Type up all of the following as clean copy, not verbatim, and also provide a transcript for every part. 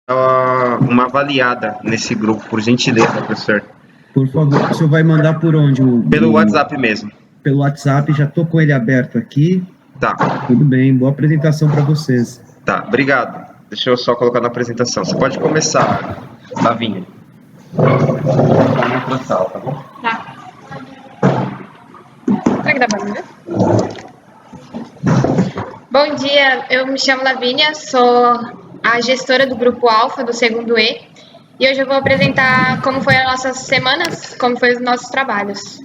uma avaliada nesse grupo, por gentileza, professor. Por favor, o senhor vai mandar por onde? Pelo WhatsApp mesmo. Pelo WhatsApp, já estou com ele aberto aqui. Tá. Tudo bem, boa apresentação para vocês. Tá, obrigado. Deixa eu só colocar na apresentação. Você pode começar, Lavinha. Tá na outra sala, tá bom? Tá. Tá gravando, né? Bom dia, eu me chamo Lavínia, sou a gestora do Grupo Alfa, do segundo E, e hoje eu vou apresentar como foi as nossas semanas, como foi os nossos trabalhos.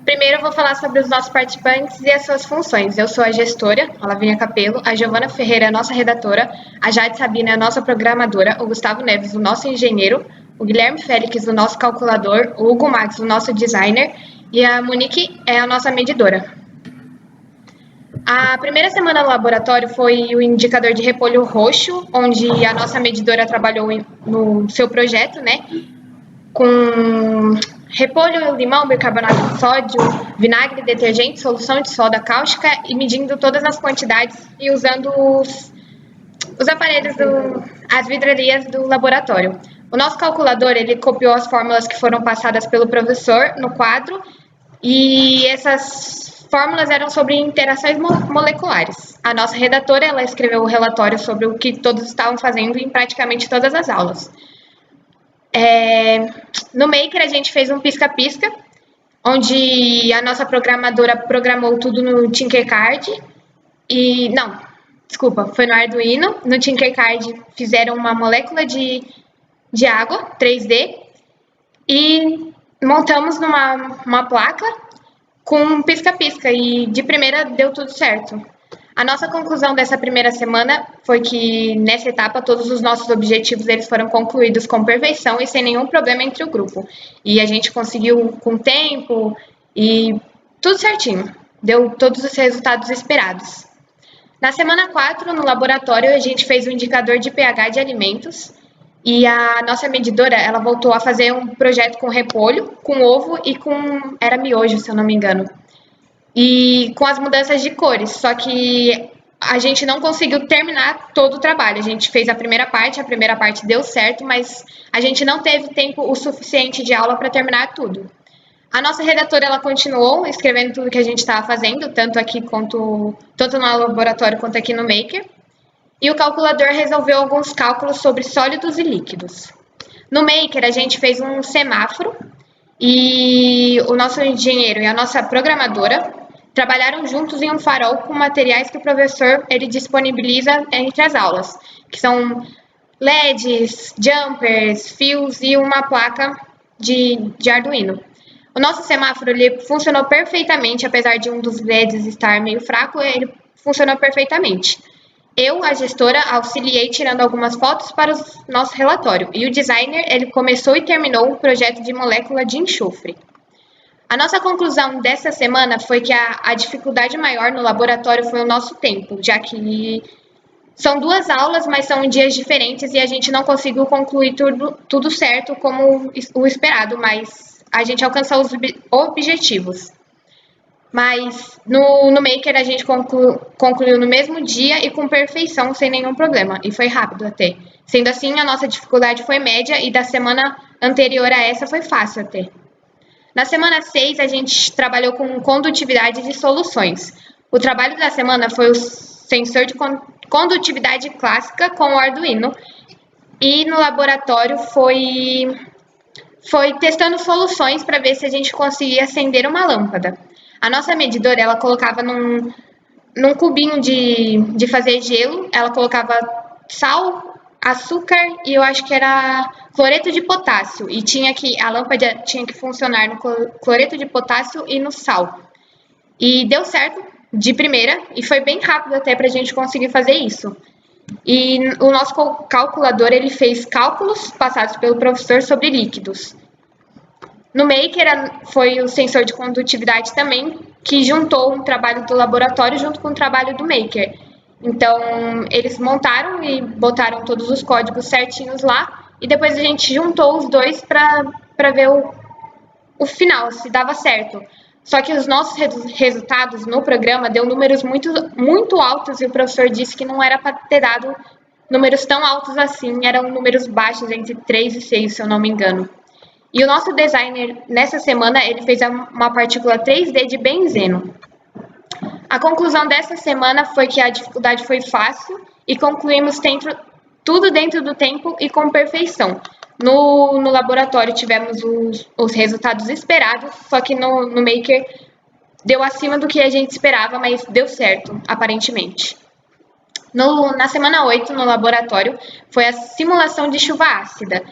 Primeiro eu vou falar sobre os nossos participantes e as suas funções. Eu sou a gestora, a Lavínia Capello, a Giovana Ferreira é a nossa redatora, a Jade Sabina é a nossa programadora, o Gustavo Neves, o nosso engenheiro, o Guilherme Félix, o nosso calculador, o Hugo Max, o nosso designer, e a Monique é a nossa medidora. A primeira semana no laboratório foi o indicador de repolho roxo, onde a nossa medidora trabalhou no seu projeto, né? Com repolho, limão, bicarbonato de sódio, vinagre, detergente, solução de soda cáustica e medindo todas as quantidades e usando os aparelhos, as vidrarias do laboratório. O nosso calculador, ele copiou as fórmulas que foram passadas pelo professor no quadro e essas fórmulas eram sobre interações moleculares. A nossa redatora, ela escreveu o relatório sobre o que todos estavam fazendo em praticamente todas as aulas. No Maker, a gente fez um pisca-pisca, onde a nossa programadora programou tudo no Tinkercad. Foi no Arduino. No Tinkercad fizeram uma molécula de água 3D e montamos uma placa com um pisca-pisca e de primeira deu tudo certo. A nossa conclusão dessa primeira semana foi que nessa etapa todos os nossos objetivos eles foram concluídos com perfeição e sem nenhum problema entre o grupo. E a gente conseguiu com tempo e tudo certinho. Deu todos os resultados esperados. Na semana 4, no laboratório, a gente fez um indicador de pH de alimentos e a nossa medidora, ela voltou a fazer um projeto com repolho, com ovo e era miojo, se eu não me engano. E com as mudanças de cores, só que a gente não conseguiu terminar todo o trabalho. A gente fez a primeira parte deu certo, mas a gente não teve tempo o suficiente de aula para terminar tudo. A nossa redatora, ela continuou escrevendo tudo que a gente estava fazendo, tanto no laboratório quanto aqui no Maker. E o calculador resolveu alguns cálculos sobre sólidos e líquidos. No Maker, a gente fez um semáforo e o nosso engenheiro e a nossa programadora trabalharam juntos em um farol com materiais que o professor ele disponibiliza entre as aulas, que são LEDs, jumpers, fios e uma placa de Arduino. O nosso semáforo ele funcionou perfeitamente, apesar de um dos LEDs estar meio fraco, ele funcionou perfeitamente. Eu, a gestora, auxiliei tirando algumas fotos para o nosso relatório, e o designer ele começou e terminou o projeto de molécula de enxofre. A nossa conclusão dessa semana foi que a dificuldade maior no laboratório foi o nosso tempo, já que são 2 aulas, mas são em dias diferentes e a gente não conseguiu concluir tudo certo como o esperado, mas a gente alcançou os objetivos. Mas no Maker a gente concluiu no mesmo dia e com perfeição, sem nenhum problema, e foi rápido até. Sendo assim, a nossa dificuldade foi média e da semana anterior a essa foi fácil até. Na semana 6, a gente trabalhou com condutividade de soluções. O trabalho da semana foi o sensor de condutividade clássica com o Arduino. E no laboratório foi testando soluções para ver se a gente conseguia acender uma lâmpada. A nossa medidora, ela colocava num cubinho de fazer gelo, ela colocava sal, açúcar e eu acho que era cloreto de potássio. E a lâmpada tinha que funcionar no cloreto de potássio e no sal. E deu certo de primeira e foi bem rápido até para a gente conseguir fazer isso. E o nosso calculador, ele fez cálculos passados pelo professor sobre líquidos. No Maker foi o sensor de condutividade também, que juntou um trabalho do laboratório junto com o trabalho do Maker. Então, eles montaram e botaram todos os códigos certinhos lá, e depois a gente juntou os dois para ver o final, se dava certo. Só que os nossos resultados no programa deu números muito, muito altos e o professor disse que não era para ter dado números tão altos assim, eram números baixos, entre 3 e 6, se eu não me engano. E o nosso designer, nessa semana, ele fez uma partícula 3D de benzeno. A conclusão dessa semana foi que a dificuldade foi fácil e concluímos tudo dentro do tempo e com perfeição. No laboratório tivemos os resultados esperados, só que no Maker deu acima do que a gente esperava, mas deu certo, aparentemente. Na semana 8, no laboratório, foi a simulação de chuva ácida.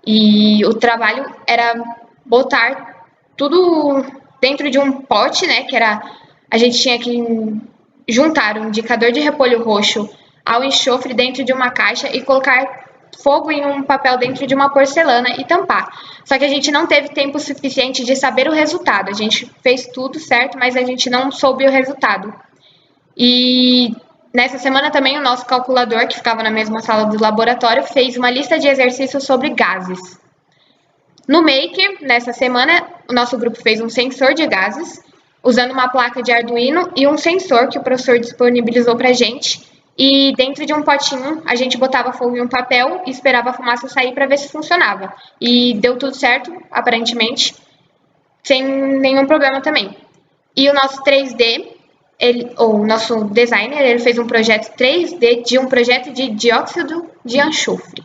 E o trabalho era botar tudo dentro de um pote, né? A gente tinha que juntar um indicador de repolho roxo ao enxofre dentro de uma caixa e colocar fogo em um papel dentro de uma porcelana e tampar. Só que a gente não teve tempo suficiente de saber o resultado. A gente fez tudo certo, mas a gente não soube o resultado. E nessa semana também o nosso calculador, que ficava na mesma sala do laboratório, fez uma lista de exercícios sobre gases. No Maker, nessa semana, o nosso grupo fez um sensor de gases, usando uma placa de Arduino e um sensor que o professor disponibilizou para a gente. E dentro de um potinho, a gente botava fogo em um papel e esperava a fumaça sair para ver se funcionava. E deu tudo certo, aparentemente, sem nenhum problema também. E o nosso 3D, o nosso designer, ele fez um projeto 3D de um projeto de dióxido de enxofre.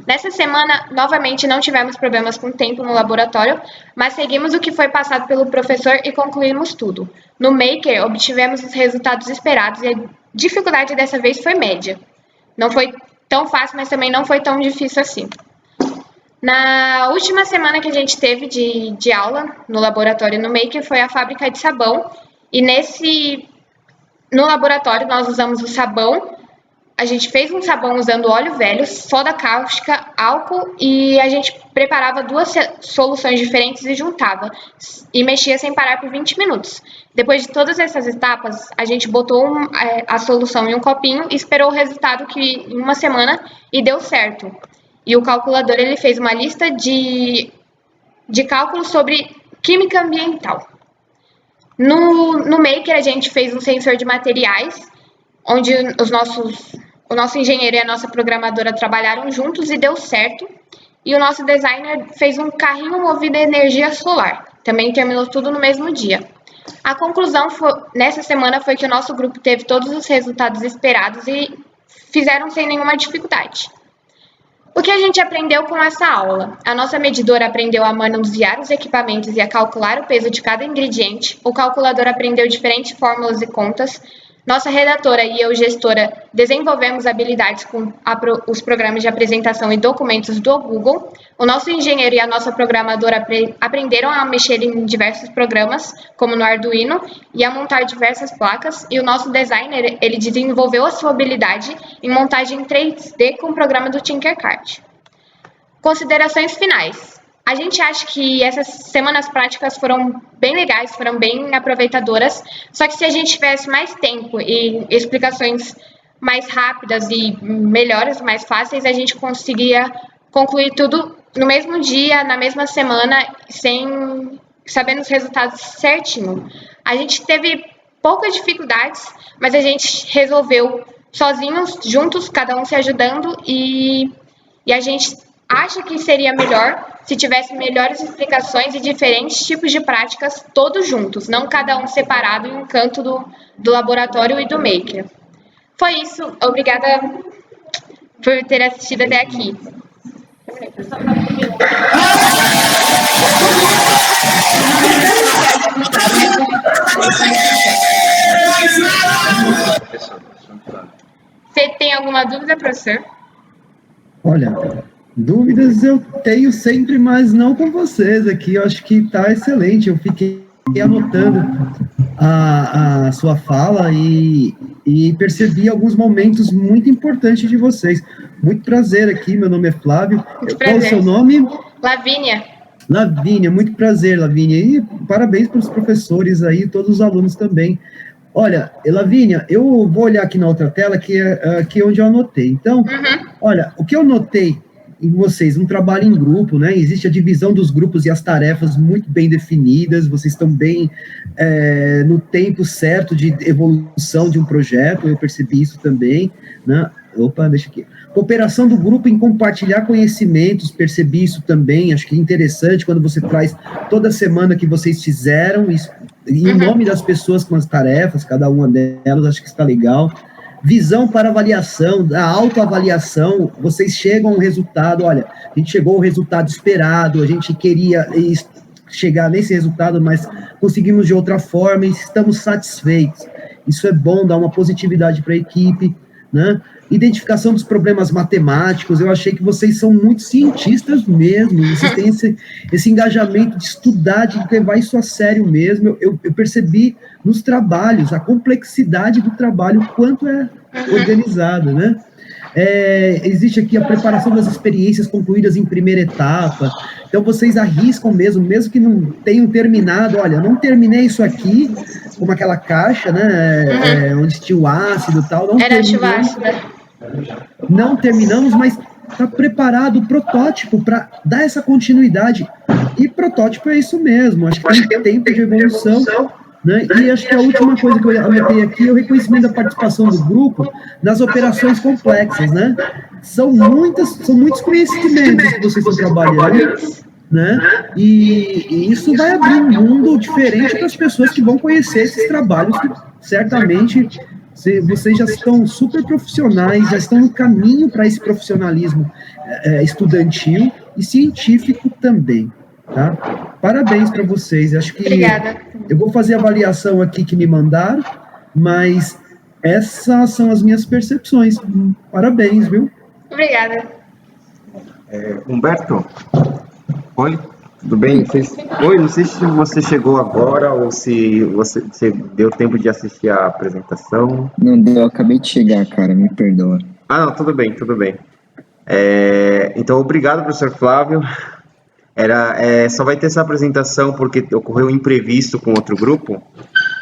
Nessa semana, novamente, não tivemos problemas com o tempo no laboratório, mas seguimos o que foi passado pelo professor e concluímos tudo. No Maker, obtivemos os resultados esperados e a dificuldade dessa vez foi média. Não foi tão fácil, mas também não foi tão difícil assim. Na última semana que a gente teve de aula no laboratório no Maker foi a fábrica de sabão. E no laboratório nós usamos o sabão. A gente fez um sabão usando óleo velho, soda cáustica, álcool e a gente preparava 2 soluções diferentes e juntava e mexia sem parar por 20 minutos. Depois de todas essas etapas, a gente botou a solução em um copinho e esperou o resultado em uma semana e deu certo. E o calculador ele fez uma lista de cálculos sobre química ambiental. No Maker a gente fez um sensor de materiais, onde o nosso engenheiro e a nossa programadora trabalharam juntos e deu certo. E o nosso designer fez um carrinho movido a energia solar. Também terminou tudo no mesmo dia. A conclusão nessa semana foi que o nosso grupo teve todos os resultados esperados e fizeram sem nenhuma dificuldade. O que a gente aprendeu com essa aula? A nossa medidora aprendeu a manusear os equipamentos e a calcular o peso de cada ingrediente. O calculador aprendeu diferentes fórmulas e contas. Nossa redatora e eu, gestora, desenvolvemos habilidades com os programas de apresentação e documentos do Google. O nosso engenheiro e a nossa programadora aprenderam a mexer em diversos programas, como no Arduino, e a montar diversas placas. E o nosso designer, ele desenvolveu a sua habilidade em montagem 3D com o programa do Tinkercad. Considerações finais. A gente acha que essas semanas práticas foram bem legais, foram bem aproveitadoras, só que se a gente tivesse mais tempo e explicações mais rápidas e melhores, mais fáceis, a gente conseguiria concluir tudo no mesmo dia, na mesma semana, sabendo os resultados certinho. A gente teve poucas dificuldades, mas a gente resolveu sozinhos, juntos, cada um se ajudando e a gente acha que seria melhor se tivesse melhores explicações e diferentes tipos de práticas todos juntos, não cada um separado em um canto do laboratório e do Maker. Foi isso. Obrigada por ter assistido até aqui. Você tem alguma dúvida, professor? Olha, dúvidas eu tenho sempre, mas não com vocês aqui. Eu acho que está excelente. Eu fiquei anotando a sua fala e percebi alguns momentos muito importantes de vocês. Muito prazer aqui, meu nome é Flávio. Qual o seu nome? Lavínia. Lavínia, muito prazer, Lavínia. E parabéns para os professores aí, todos os alunos também. Olha, Lavínia, eu vou olhar aqui na outra tela, que é aqui onde eu anotei. Então, olha, o que eu notei em vocês, um trabalho em grupo, né? Existe a divisão dos grupos e as tarefas muito bem definidas, vocês estão bem no tempo certo de evolução de um projeto, eu percebi isso também, né? Opa, deixa aqui. Cooperação do grupo em compartilhar conhecimentos, percebi isso também, acho que é interessante quando você traz toda semana que vocês fizeram, isso, em nome das pessoas com as tarefas, cada uma delas, acho que está legal. Visão para avaliação, a autoavaliação, vocês chegam a um resultado, olha, a gente chegou ao resultado esperado, a gente queria chegar nesse resultado, mas conseguimos de outra forma e estamos satisfeitos. Isso é bom, dá uma positividade para a equipe, né? Identificação dos problemas matemáticos, eu achei que vocês são muito cientistas mesmo, vocês têm esse engajamento de estudar, de levar isso a sério mesmo, eu percebi nos trabalhos, a complexidade do trabalho, o quanto é organizado, né? Existe aqui a preparação das experiências concluídas em primeira etapa, então vocês arriscam mesmo que não tenham terminado, olha, não terminei isso aqui, como aquela caixa, né, onde tinha o ácido e tal, não era chuva ácida. Não terminamos, mas está preparado o protótipo para dar essa continuidade, e protótipo é isso mesmo, acho que tem tempo de evolução, né? E acho que a última coisa que eu anotei aqui é o reconhecimento da participação do grupo nas operações complexas, né? São muitos conhecimentos que vocês estão trabalhando, né? E isso vai abrir um mundo diferente para as pessoas que vão conhecer esses trabalhos que certamente vocês já estão super profissionais, já estão no caminho para esse profissionalismo estudantil e científico também, tá? Parabéns para vocês, acho que... Obrigada. Eu vou fazer a avaliação aqui que me mandaram, mas essas são as minhas percepções. Parabéns, viu? Obrigada. Humberto? Oi? Tudo bem? Oi, não sei se você chegou agora ou se você deu tempo de assistir a apresentação. Não deu, eu acabei de chegar, cara, me perdoa. Ah, não, tudo bem, tudo bem. Então, obrigado, professor Flávio. Só vai ter essa apresentação porque ocorreu um imprevisto com outro grupo,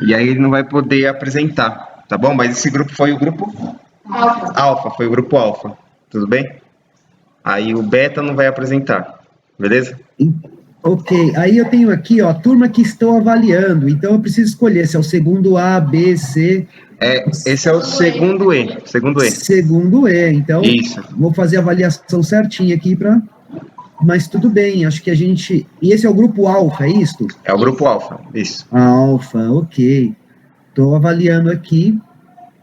e aí ele não vai poder apresentar, tá bom? Mas esse grupo foi o grupo? Alfa, foi o grupo Alfa, tudo bem? Aí o Beta não vai apresentar, beleza? Ok, aí eu tenho aqui, ó, turma que estou avaliando, então eu preciso escolher se é o segundo A, B, C... Esse é o segundo E. Segundo E, então isso. Vou fazer a avaliação certinha aqui para... Mas tudo bem, acho que a gente... E esse é o grupo alfa, é isso? É o grupo alfa, isso. Alfa, ok. Estou avaliando aqui.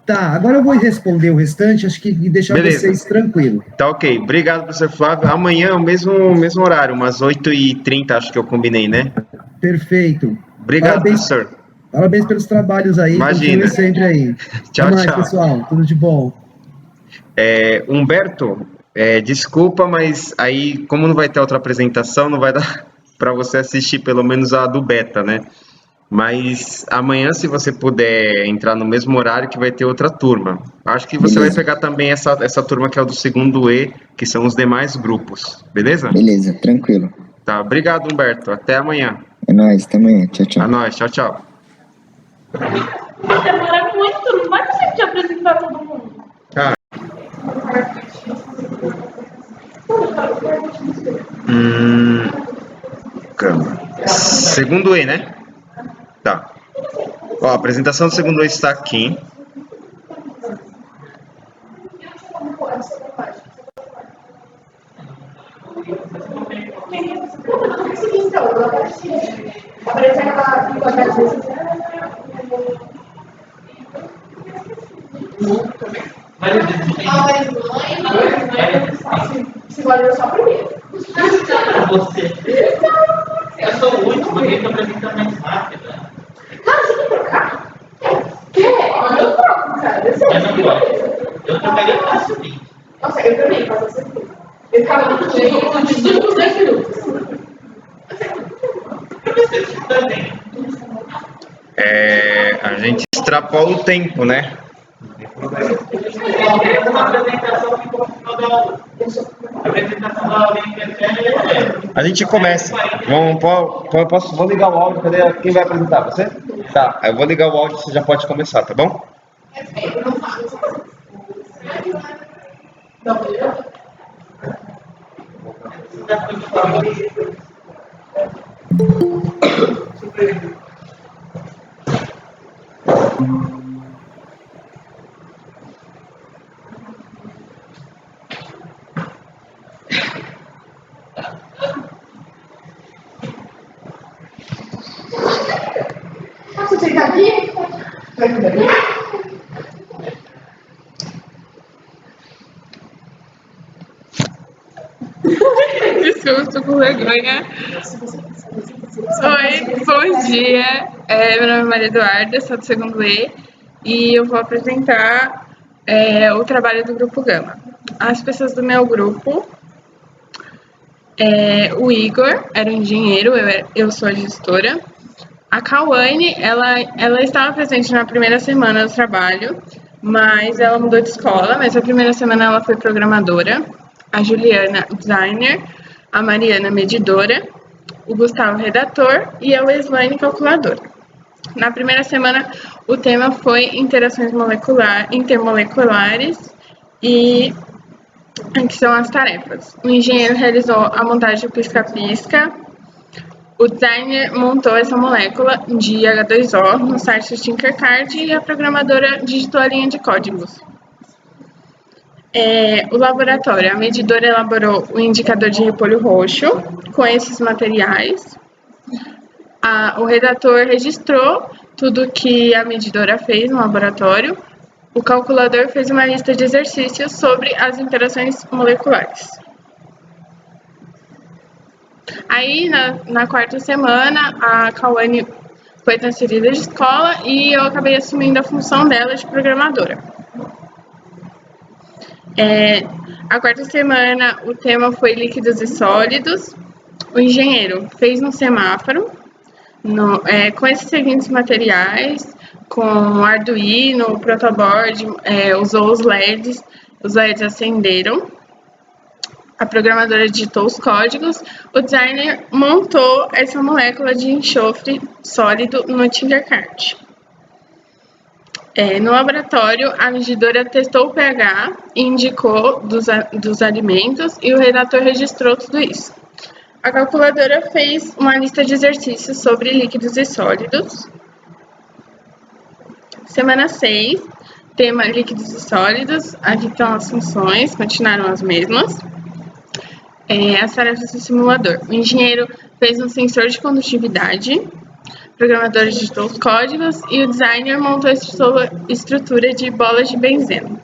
Tá, agora eu vou responder o restante, acho que deixar vocês tranquilos. Tá ok. Obrigado, professor Flávio. Amanhã é o mesmo horário, umas 8h30, acho que eu combinei, né? Perfeito. Obrigado, professor. Parabéns pelos trabalhos aí. Imagina. Continue sempre aí. Tchau, Até mais, tchau. pessoal. Tudo de bom. Humberto, desculpa, mas aí, como não vai ter outra apresentação, não vai dar para você assistir pelo menos a do Beta, né? Mas amanhã, se você puder entrar no mesmo horário, que vai ter outra turma. Acho que você vai pegar também essa turma que é o do segundo E, que são os demais grupos, beleza? Beleza, tranquilo. Tá, obrigado, Humberto. Até amanhã. É nóis, até amanhã. Tchau, tchau. É nóis, tchau, tchau. Demora muito, não vai conseguir apresentar todo mundo. Calma. Segundo E, né? Tá. Ó, a apresentação do segundo E está aqui. Se valeu só primeiro. Você. Eu sou o último, alguém que apresenta mais rápido. Cara, você quer trocar? Quer? Eu troco, cara. Eu sei. Eu não gosto. Eu trocaria facilmente. Nossa, eu também faço assim. Eu ficava muito de 5 por 10 minutos. Você também. A gente extrapola o tempo, né? Uma apresentação que ficou da aula. A apresentação da aula em A gente começa. Vou ligar o áudio. Cadê? Quem vai apresentar? Você? Tá, eu vou ligar o áudio e você já pode começar, tá bom? sentar aqui? Vai vir daqui? Desculpa, estou com vergonha. Oi, bom dia. Meu nome é Maria Eduarda, sou do segundo E e eu vou apresentar o trabalho do Grupo Gama. As pessoas do meu grupo, o Igor era o engenheiro, eu sou a gestora. A Cauane, ela estava presente na primeira semana do trabalho, mas ela mudou de escola, mas a primeira semana ela foi programadora. A Juliana, designer. A Mariana, medidora. O Gustavo, redator. E a Weslane, calculadora. Na primeira semana, o tema foi interações intermoleculares e que são as tarefas. O engenheiro realizou a montagem do pisca-pisca. O designer montou essa molécula de H2O no site do Tinkercad e a programadora digitou a linha de códigos. O laboratório, a medidora elaborou o indicador de repolho roxo com esses materiais. O redator registrou tudo que a medidora fez no laboratório. O calculador fez uma lista de exercícios sobre as interações moleculares. Aí, na quarta semana, a Cauane foi transferida de escola e eu acabei assumindo a função dela de programadora. A quarta semana, o tema foi líquidos e sólidos. O engenheiro fez um semáforo com esses seguintes materiais, com Arduino, protoboard, usou os LEDs acenderam. A programadora digitou os códigos, o designer montou essa molécula de enxofre sólido no Tinkercad. No laboratório, a medidora testou o pH e indicou dos alimentos e o redator registrou tudo isso. A calculadora fez uma lista de exercícios sobre líquidos e sólidos. Semana 6, tema líquidos e sólidos, aqui estão as funções, continuaram as mesmas. As tarefas do simulador. O engenheiro fez um sensor de condutividade, o programador digitou os códigos e o designer montou a estrutura de bolas de benzeno.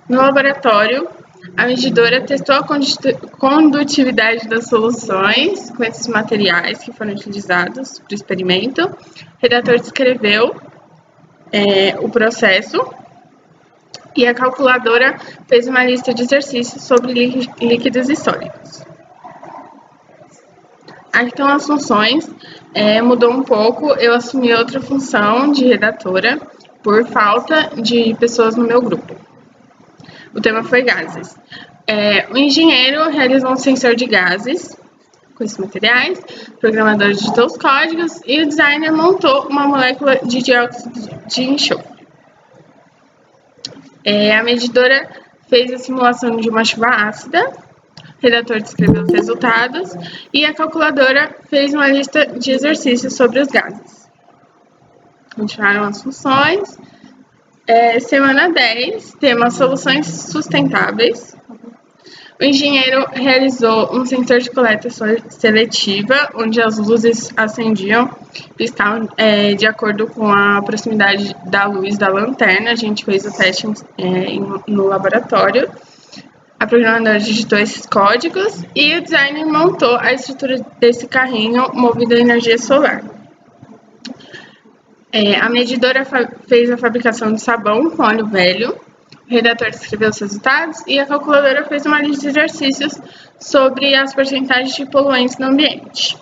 No laboratório, a medidora testou a condutividade das soluções com esses materiais que foram utilizados para o experimento. O redator descreveu o processo. E a calculadora fez uma lista de exercícios sobre líquidos e sólidos. Aqui estão as funções, mudou um pouco, eu assumi outra função de redatora por falta de pessoas no meu grupo. O tema foi gases. O engenheiro realizou um sensor de gases com esses materiais, o programador digitou os códigos e o designer montou uma molécula de dióxido de enxofre. A medidora fez a simulação de uma chuva ácida, o redator descreveu os resultados e a calculadora fez uma lista de exercícios sobre os gases. Continuaram as funções. Semana 10, tema soluções sustentáveis. O engenheiro realizou um sensor de coleta seletiva, onde as luzes acendiam, piscavam de acordo com a proximidade da luz da lanterna. A gente fez o teste no laboratório. A programadora digitou esses códigos e o designer montou a estrutura desse carrinho movido a energia solar. A medidora fez a fabricação de sabão com óleo velho. O redator descreveu os resultados e a calculadora fez uma lista de exercícios sobre as porcentagens de poluentes no ambiente.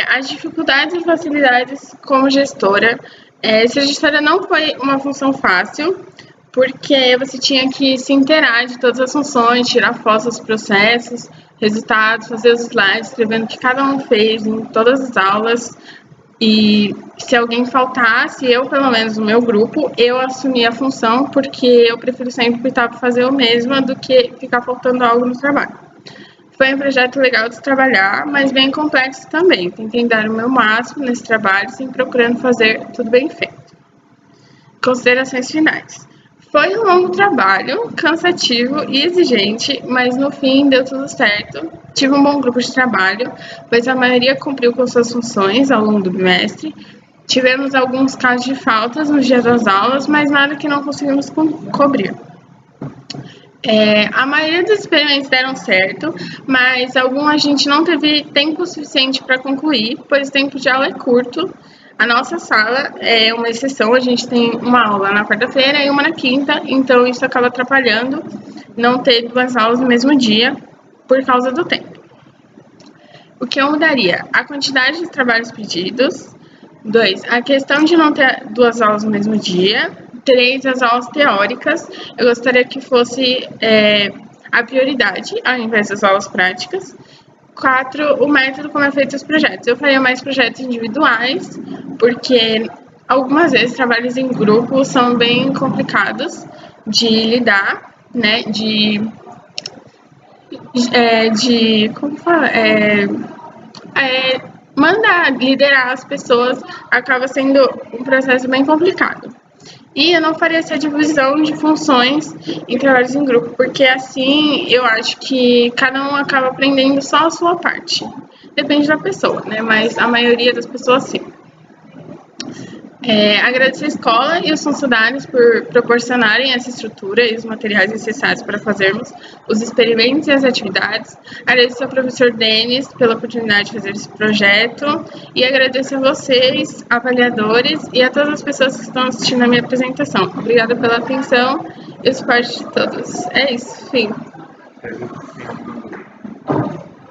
As dificuldades e facilidades como gestora. Ser gestora não foi uma função fácil, porque você tinha que se inteirar de todas as funções, tirar fotos dos processos, resultados, fazer os slides, escrevendo o que cada um fez em todas as aulas. E se alguém faltasse, eu, pelo menos no meu grupo, eu assumia a função, porque eu prefiro sempre optar por fazer o mesmo do que ficar faltando algo no trabalho. Foi um projeto legal de trabalhar, mas bem complexo também. Tentei dar o meu máximo nesse trabalho, sempre procurando fazer tudo bem feito. Considerações finais. Foi um longo trabalho, cansativo e exigente, mas no fim deu tudo certo. Tive um bom grupo de trabalho, pois a maioria cumpriu com suas funções ao longo do bimestre. Tivemos alguns casos de faltas nos dias das aulas, mas nada que não conseguimos cobrir. A maioria dos experimentos deram certo, mas algum a gente não teve tempo suficiente para concluir, pois o tempo de aula é curto. A nossa sala é uma exceção, a gente tem uma aula na quarta-feira e uma na quinta, então isso acaba atrapalhando não ter 2 aulas no mesmo dia por causa do tempo. O que eu mudaria? A quantidade de trabalhos pedidos. 2. A questão de não ter 2 aulas no mesmo dia. 3. As aulas teóricas. Eu gostaria que fosse a prioridade, ao invés das aulas práticas. 4. O método como é feito os projetos. Eu faria mais projetos individuais, porque algumas vezes trabalhos em grupo são bem complicados de lidar, né? Como fala? Mandar, liderar as pessoas acaba sendo um processo bem complicado. E eu não faria essa divisão de funções em trabalhos em grupo, porque assim eu acho que cada um acaba aprendendo só a sua parte. Depende da pessoa, né? Mas a maioria das pessoas sim. Agradecer a escola e os funcionários por proporcionarem essa estrutura e os materiais necessários para fazermos os experimentos e as atividades. Agradecer ao professor Denis pela oportunidade de fazer esse projeto e agradecer a vocês, avaliadores, e a todas as pessoas que estão assistindo a minha apresentação. Obrigada pela atenção e o suporte de todos. É isso, fim.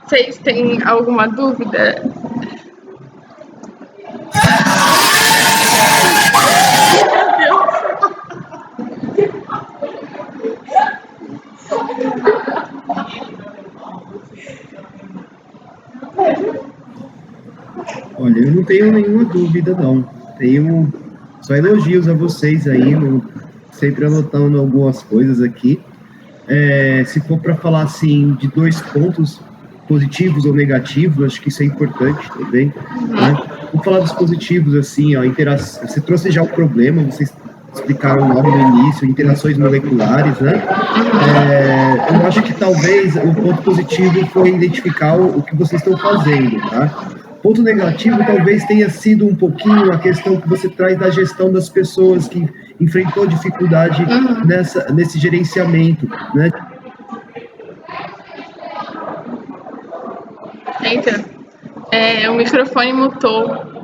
Vocês têm alguma dúvida? Olha, eu não tenho nenhuma dúvida, não. Tenho só elogios a vocês aí, sempre anotando algumas coisas aqui. Se for para falar, assim, de 2 pontos positivos ou negativos, acho que isso é importante também, né? Vou falar dos positivos, assim, ó, você trouxe já o problema, vocês explicaram logo no início, interações moleculares, né? Eu acho que talvez o ponto positivo foi identificar o que vocês estão fazendo, tá? Ponto negativo talvez tenha sido um pouquinho a questão que você traz da gestão das pessoas que enfrentou dificuldade nesse gerenciamento, né? Eita, o microfone mutou.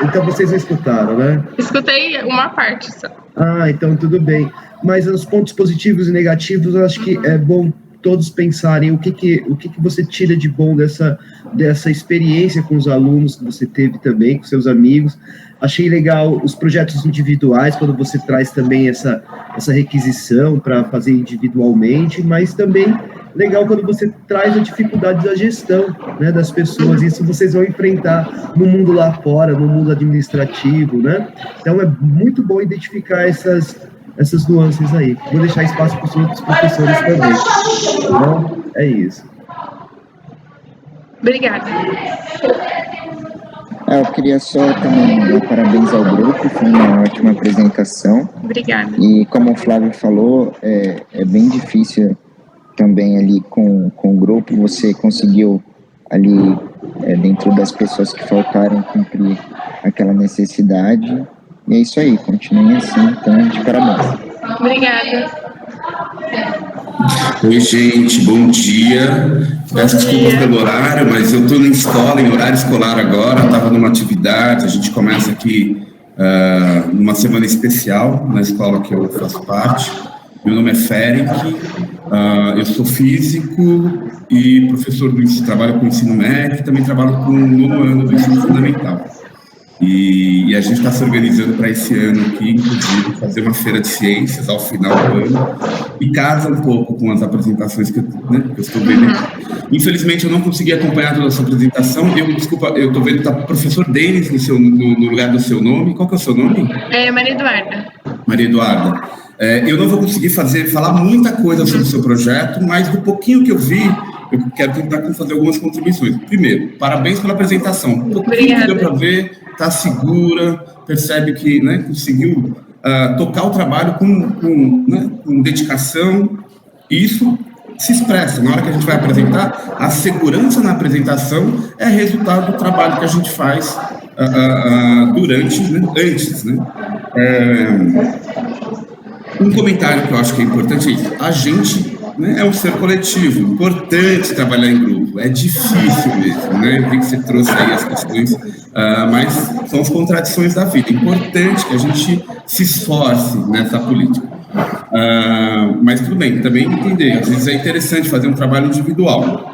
Então vocês não escutaram, né? Escutei uma parte só. Então tudo bem. Mas os pontos positivos e negativos, eu acho que é bom todos pensarem o que você tira de bom dessa experiência com os alunos que você teve também, com seus amigos. Achei legal os projetos individuais, quando você traz também essa requisição para fazer individualmente, mas também legal quando você traz a dificuldade da gestão, né, das pessoas. Isso vocês vão enfrentar no mundo lá fora, no mundo administrativo, né? Então é muito bom identificar essas nuances aí. Vou deixar espaço para os outros professores também. Tá bom? É isso. Obrigada. Eu queria só também dar parabéns ao grupo, foi uma ótima apresentação. Obrigada. E como o Flávio falou, é bem difícil também ali com o grupo, você conseguiu ali, dentro das pessoas que faltaram, cumprir aquela necessidade. E é isso aí, continuem assim, então, de parabéns. Obrigada. Oi, gente, bom dia. Peço desculpas pelo horário, mas eu estou na escola, em horário escolar agora, estava numa atividade, a gente começa aqui numa semana especial na escola que eu faço parte. Meu nome é Féric, eu sou físico e professor trabalho com ensino médio e também trabalho com o 9º ano do ensino fundamental. E a gente está se organizando para esse ano aqui, inclusive, fazer uma feira de ciências ao final do ano, e casa um pouco com as apresentações que eu estou vendo aqui. Infelizmente, eu não consegui acompanhar toda essa apresentação. Desculpa, eu estou vendo que está o professor Denis no lugar do seu nome. Qual que é o seu nome? Maria Eduarda. Maria Eduarda. Eu não vou conseguir falar muita coisa sobre o seu projeto, mas do pouquinho que eu vi, eu quero tentar fazer algumas contribuições. Primeiro, parabéns pela apresentação. Um pouquinho deu para ver, está segura, percebe que, né, conseguiu tocar o trabalho com dedicação, e isso se expressa. Na hora que a gente vai apresentar, a segurança na apresentação é resultado do trabalho que a gente faz durante, né, antes, né? Um comentário que eu acho que é importante é isso. A gente, né, é um ser coletivo, importante trabalhar em grupo, é difícil mesmo, né? Eu vi que você trouxe aí as questões, mas são as contradições da vida. É importante que a gente se esforce nessa política. Mas tudo bem, também entender, às vezes é interessante fazer um trabalho individual.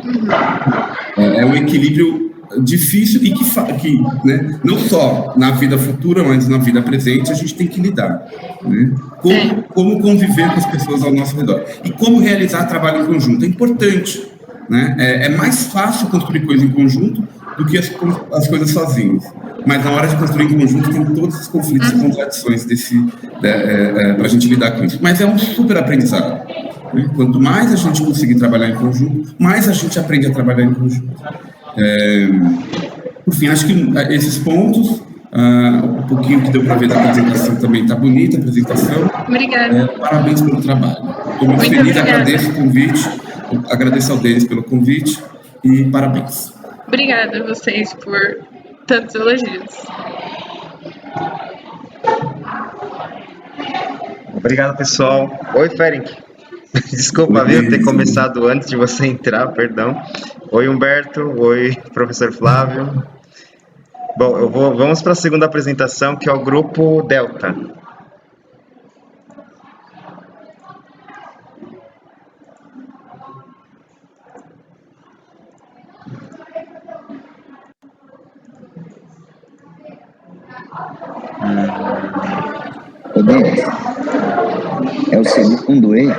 É um equilíbrio difícil e que né, não só na vida futura, mas na vida presente, a gente tem que lidar, né? Como conviver com as pessoas ao nosso redor e como realizar trabalho em conjunto. É importante, né? É mais fácil construir coisa em conjunto do que as coisas sozinhos. Mas na hora de construir em conjunto tem todos os conflitos e contradições para a gente lidar com isso. Mas é um super aprendizado, né? Quanto mais a gente conseguir trabalhar em conjunto, mais a gente aprende a trabalhar em conjunto. Por fim, acho que esses pontos, um pouquinho que deu para ver da apresentação também está bonita a apresentação. Obrigada. Parabéns pelo trabalho. Estou muito feliz, agradeço o convite, agradeço ao Denis pelo convite e parabéns. Obrigada a vocês por tantos elogios. Obrigado, pessoal. Oi, Ferenc. Desculpa, viu, ter começado antes de você entrar, perdão. Oi, Humberto. Oi, professor Flávio. Bom, vamos para a segunda apresentação, que é o grupo Delta. Denis, é o segundo E?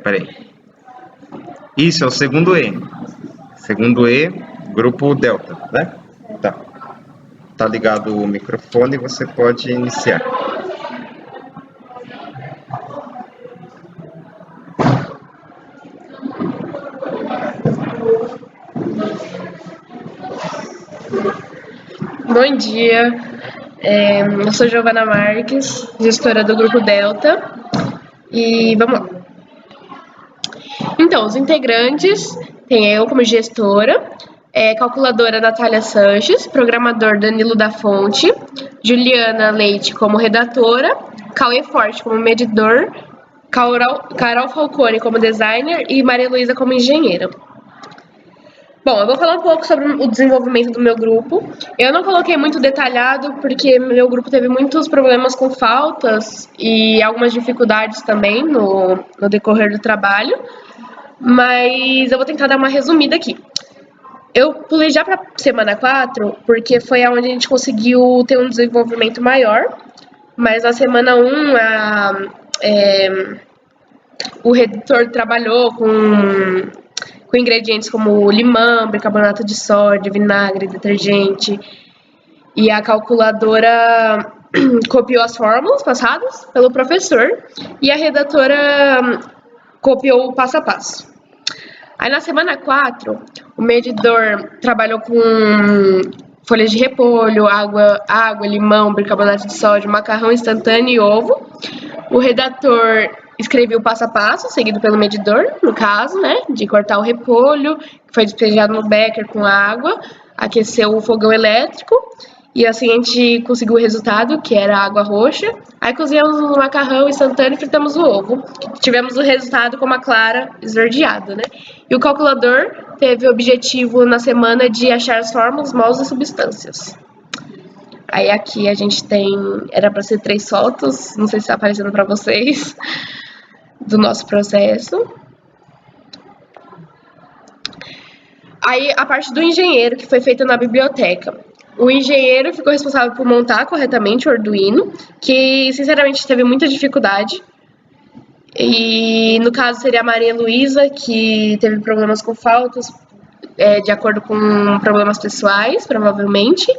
Peraí. Isso, é o segundo E. Segundo E, grupo Delta, né? Tá. Tá ligado o microfone, você pode iniciar. Bom dia, eu sou Giovana Marques, gestora do Grupo Delta, e vamos lá. Então, os integrantes, tem eu como gestora, calculadora Natália Sanches, programador Danilo da Fonte, Juliana Leite como redatora, Cauê Forte como medidor, Carol Falcone como designer e Maria Luísa como engenheira. Bom, eu vou falar um pouco sobre o desenvolvimento do meu grupo. Eu não coloquei muito detalhado, porque meu grupo teve muitos problemas com faltas e algumas dificuldades também no decorrer do trabalho, mas eu vou tentar dar uma resumida aqui. Eu pulei já para semana 4, porque foi onde a gente conseguiu ter um desenvolvimento maior, mas na semana 1, o redator trabalhou com ingredientes como limão, bicarbonato de sódio, vinagre, detergente. E a calculadora copiou as fórmulas passadas pelo professor e a redatora copiou o passo a passo. Aí na semana 4, o medidor trabalhou com folhas de repolho, água, limão, bicarbonato de sódio, macarrão instantâneo e ovo. O redator escreveu o passo a passo, seguido pelo medidor, no caso, né, de cortar o repolho, que foi despejado no becker com água, aqueceu o fogão elétrico, e assim a gente conseguiu o resultado, que era água roxa. Aí cozinhamos o macarrão instantâneo e fritamos o ovo. Tivemos o resultado com uma clara esverdeada, né? E o calculador teve o objetivo na semana de achar as fórmulas, mols e substâncias. Aí aqui a gente tem, era para ser 3 fotos, não sei se está aparecendo para vocês, do nosso processo. Aí a parte do engenheiro, que foi feita na biblioteca. O engenheiro ficou responsável por montar corretamente o Arduino, que sinceramente teve muita dificuldade. E no caso seria a Maria Luísa, que teve problemas com faltas, de acordo com problemas pessoais, provavelmente.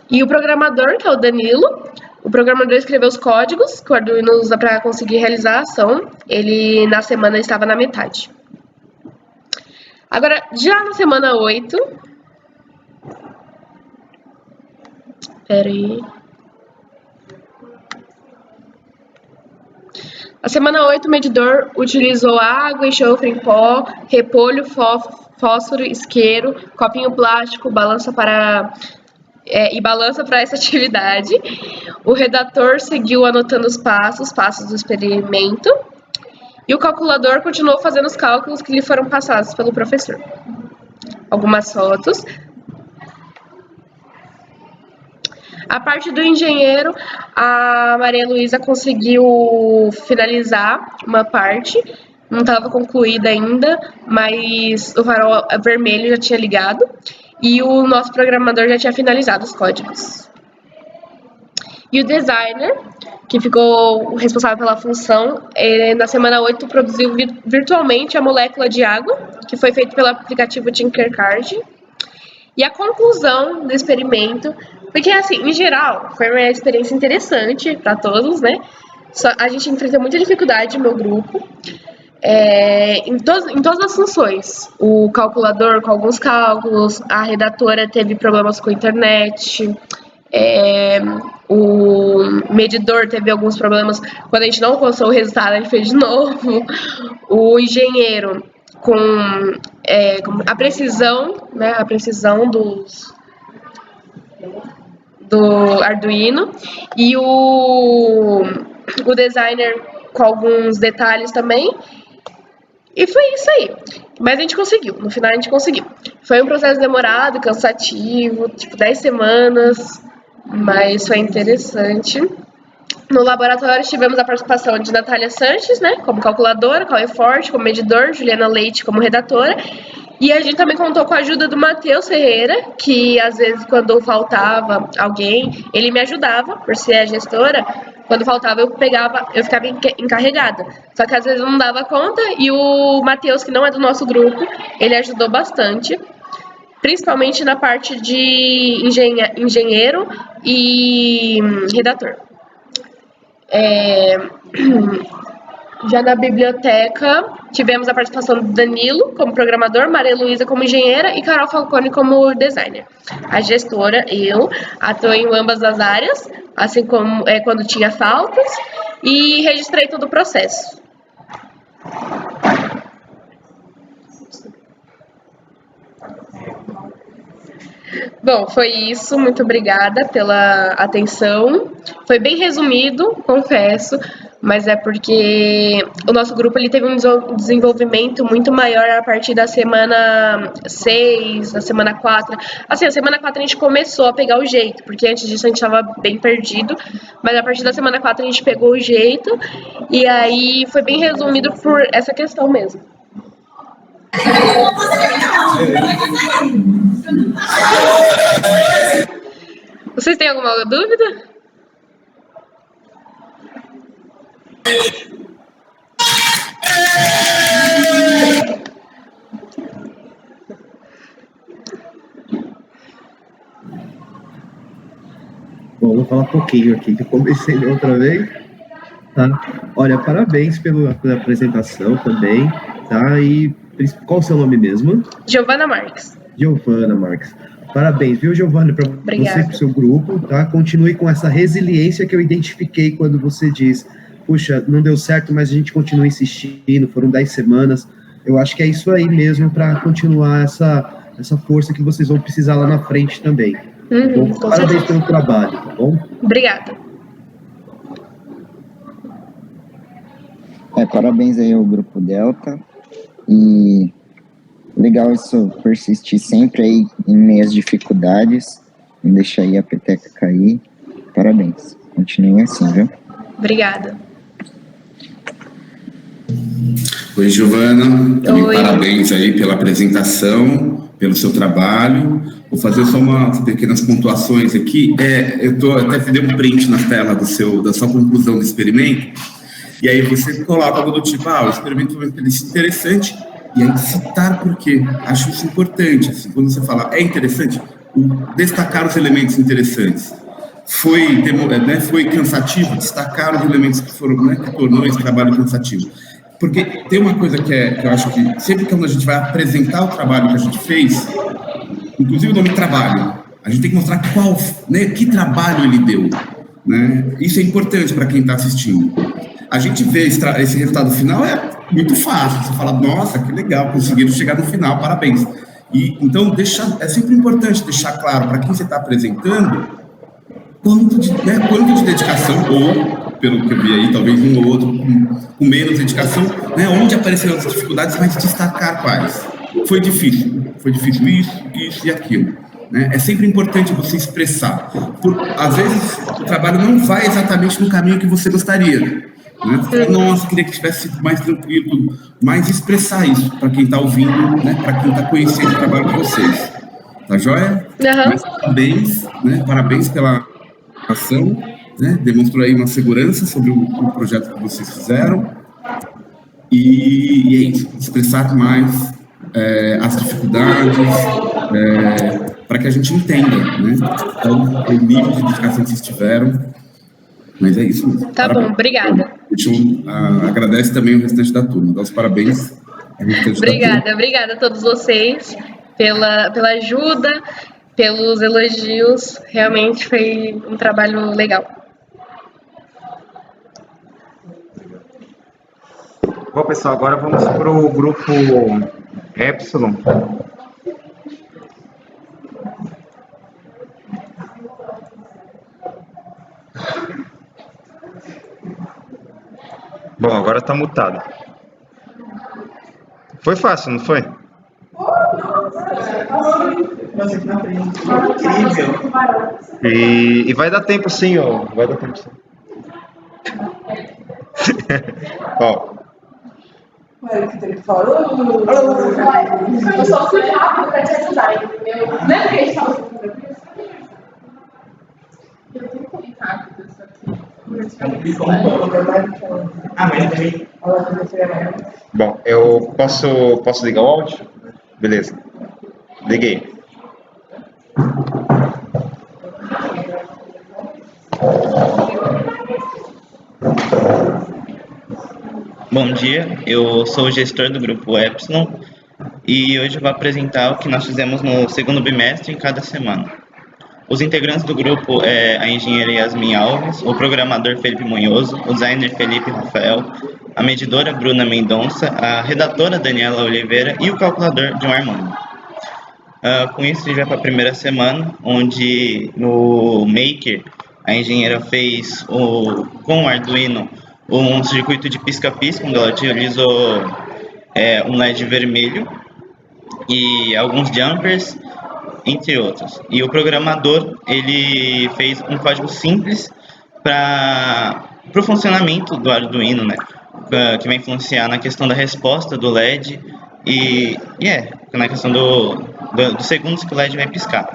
E o programador, que é o Danilo, o programador escreveu os códigos que o Arduino usa para conseguir realizar a ação. Ele, na semana, estava na metade. Agora, já na semana 8... Peraí. Na semana 8, o medidor utilizou água, enxofre em pó, repolho, fósforo, isqueiro, copinho plástico, balança para essa atividade. O redator seguiu anotando os passos do experimento. E o calculador continuou fazendo os cálculos que lhe foram passados pelo professor. Algumas fotos. A parte do engenheiro, a Maria Luísa conseguiu finalizar uma parte. Não estava concluída ainda, mas o farol vermelho já tinha ligado. E o nosso programador já tinha finalizado os códigos. E o designer, que ficou responsável pela função, na semana 8 produziu virtualmente a molécula de água, que foi feito pelo aplicativo Tinkercad. E a conclusão do experimento, porque assim, em geral, foi uma experiência interessante para todos, né? A gente enfrentou muita dificuldade no meu grupo, em todas as funções. O calculador com alguns cálculos, a redatora teve problemas com a internet, o medidor teve alguns problemas. Quando a gente não alcançou o resultado, a gente fez de novo. O engenheiro com a precisão, né, a precisão do Arduino, e o designer com alguns detalhes também. E foi isso aí. Mas a gente conseguiu, no final a gente conseguiu. Foi um processo demorado, cansativo, tipo 10 semanas, mas foi interessante. No laboratório tivemos a participação de Natália Sanches, né, como calculadora, Cauê Forte como medidor, Juliana Leite como redatora. E a gente também contou com a ajuda do Matheus Ferreira, que às vezes quando faltava alguém, ele me ajudava, por ser a gestora. Quando faltava eu ficava encarregada. Só que às vezes eu não dava conta, e o Matheus, que não é do nosso grupo, ele ajudou bastante, principalmente na parte de engenheiro e redator. Já na biblioteca, tivemos a participação do Danilo como programador, Maria Luísa como engenheira e Carol Falcone como designer. A gestora, eu, atuei em ambas as áreas, assim como quando tinha faltas, e registrei todo o processo. Bom, foi isso. Muito obrigada pela atenção. Foi bem resumido, confesso, mas é porque o nosso grupo ele teve um desenvolvimento muito maior a partir da semana 6, da semana 4. Assim, a semana 4 a gente começou a pegar o jeito, porque antes disso a gente estava bem perdido, mas a partir da semana 4 a gente pegou o jeito, e aí foi bem resumido por essa questão mesmo. Vocês têm alguma dúvida? Bom, vou falar um pouquinho aqui, que eu comecei da outra vez. Tá? Olha, parabéns pela apresentação também, tá? E qual o seu nome mesmo? Giovana Marques. Giovana Marques. Parabéns, viu, Giovana, para você e para o seu grupo, tá? Continue com essa resiliência que eu identifiquei quando você diz, puxa, não deu certo, mas a gente continua insistindo, foram 10 semanas. Eu acho que é isso aí mesmo para continuar essa força que vocês vão precisar lá na frente também. Então, parabéns pelo trabalho, tá bom? Obrigada. Parabéns aí ao Grupo Delta, e legal isso persistir sempre aí em meio às dificuldades, não deixar aí a peteca cair. Parabéns, continuem assim, viu? Obrigada. Oi, Giovana, também parabéns aí pela apresentação, pelo seu trabalho. Vou fazer só umas pequenas pontuações aqui. Eu até dei um print na tela da sua conclusão do experimento, e aí você coloca algo do tipo, o experimento foi interessante, e aí citar por quê. Acho isso importante, assim, quando você fala, é interessante, destacar os elementos interessantes. Foi cansativo, destacar os elementos que foram, né, que tornou esse trabalho cansativo. Porque tem uma coisa que eu acho que sempre que a gente vai apresentar o trabalho que a gente fez, inclusive o nome trabalho, a gente tem que mostrar que trabalho ele deu, né? Isso é importante para quem está assistindo. A gente vê esse resultado final é muito fácil, você fala, nossa, que legal, conseguiram chegar no final, parabéns. Então, é sempre importante deixar claro para quem você está apresentando quanto de dedicação, ou, pelo que eu vi aí, talvez um ou outro com menos dedicação, né, onde apareceram as dificuldades, mas destacar quais. Foi difícil isso e aquilo. Né? É sempre importante você expressar. Às vezes, o trabalho não vai exatamente no caminho que você gostaria. Né? Nossa, queria que tivesse sido mais tranquilo, mas expressar isso para quem está ouvindo, né? Para quem está conhecendo o trabalho de vocês. Tá joia? Mas parabéns pela ação, né? Demonstrou aí uma segurança sobre o projeto que vocês fizeram. E é isso, expressar mais as dificuldades, para que a gente entenda, né? Então, o nível de dedicação que vocês tiveram. Mas é isso mesmo. Tá bom, obrigada. Agradece também o restante da turma. Dá os parabéns. Obrigada a todos vocês pela ajuda, pelos elogios. Realmente foi um trabalho legal. Bom, pessoal, agora vamos para o grupo Epsilon. Bom, agora tá mutado. Foi fácil, não foi? Incrível. E vai dar tempo sim, ó. Vai dar tempo sim. Ó. Eu só fui rápido pra te ajudar, entendeu? Não é porque a gente tava eu tenho que ir rápido, só que... Bom, eu posso ligar o áudio? Beleza. Liguei. Bom dia, eu sou o gestor do grupo Epsilon e hoje eu vou apresentar o que nós fizemos no segundo bimestre em cada semana. Os integrantes do grupo é a engenheira Yasmin Alves, o programador Felipe Munhoso, o designer Felipe Rafael, a medidora Bruna Mendonça, a redatora Daniela Oliveira e o calculador John Armando. Com isso, a gente vai para a primeira semana, onde no Maker a engenheira fez com o Arduino um circuito de pisca-pisca, onde ela utilizou um LED vermelho e alguns jumpers, entre outros. E o programador, ele fez um código simples para o funcionamento do Arduino, né? Que vai influenciar na questão da resposta do LED e na questão dos segundos que o LED vai piscar.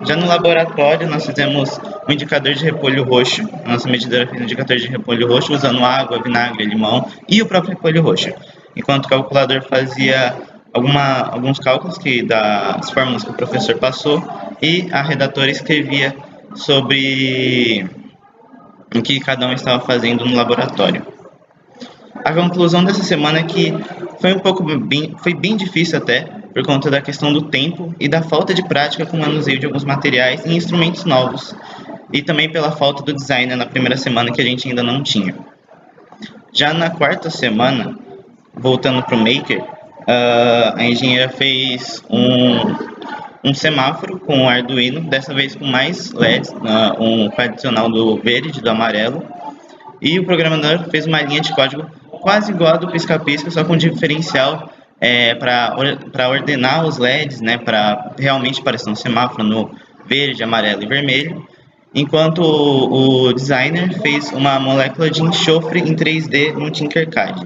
Já no laboratório, nós fizemos um indicador de repolho roxo. A nossa medidora fez um indicador de repolho roxo usando água, vinagre, limão e o próprio repolho roxo. Enquanto o calculador fazia alguns cálculos das fórmulas que o professor passou e a redatora escrevia sobre o que cada um estava fazendo no laboratório. A conclusão dessa semana é que foi bem difícil até, por conta da questão do tempo e da falta de prática com o manuseio de alguns materiais e instrumentos novos, e também pela falta do design na primeira semana que a gente ainda não tinha. Já na quarta semana, voltando para o Maker, a engenheira fez um semáforo com o Arduino, dessa vez com mais LEDs, um adicional do verde e do amarelo, e o programador fez uma linha de código quase igual a do pisca-pisca, só com diferencial para ordenar os LEDs, né, para realmente parecer um semáforo no verde, amarelo e vermelho, enquanto o designer fez uma molécula de enxofre em 3D no Tinkercad.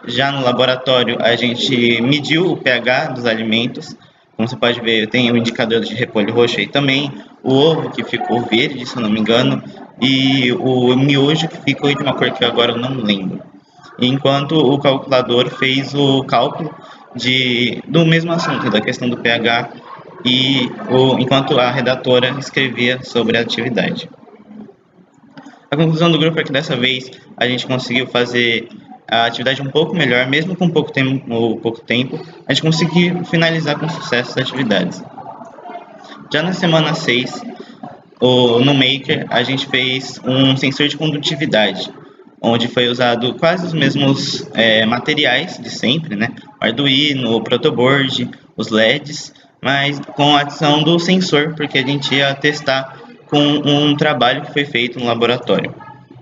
Já no laboratório, a gente mediu o pH dos alimentos. Como você pode ver, tem o indicador de repolho roxo aí também, o ovo que ficou verde, se eu não me engano, e o miojo que ficou de uma cor que agora eu não lembro. Enquanto o calculador fez o cálculo do mesmo assunto, da questão do pH, enquanto a redatora escrevia sobre a atividade. A conclusão do grupo é que dessa vez a gente conseguiu fazer a atividade um pouco melhor, mesmo com pouco tempo, a gente conseguiu finalizar com sucesso as atividades. Já na semana 6, no Maker, a gente fez um sensor de condutividade, onde foi usado quase os mesmos materiais de sempre, né? O Arduino, o protoboard, os LEDs, mas com a adição do sensor, porque a gente ia testar com um trabalho que foi feito no laboratório.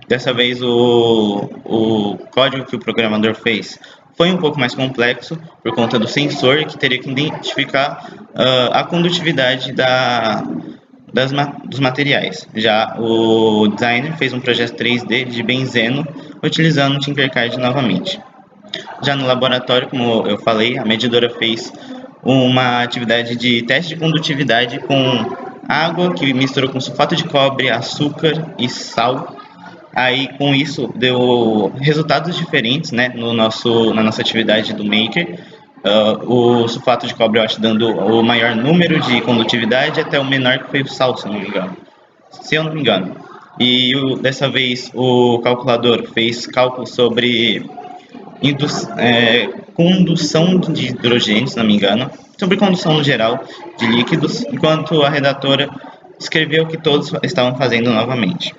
Dessa vez o código que o programador fez foi um pouco mais complexo por conta do sensor, que teria que identificar a condutividade dos materiais. Já o designer fez um projeto 3D de benzeno utilizando o Tinkercad novamente. Já no laboratório, como eu falei, a medidora fez uma atividade de teste de condutividade com água que misturou com sulfato de cobre, açúcar e sal. Aí, com isso, deu resultados diferentes, né, na nossa atividade do Maker. O sulfato de cobre, eu acho, dando o maior número de condutividade, até o menor, que foi o sal, se eu não me engano. E dessa vez, o calculador fez cálculos sobre condução de hidrogênio, se não me engano, sobre condução no geral de líquidos, enquanto a redatora escreveu o que todos estavam fazendo novamente.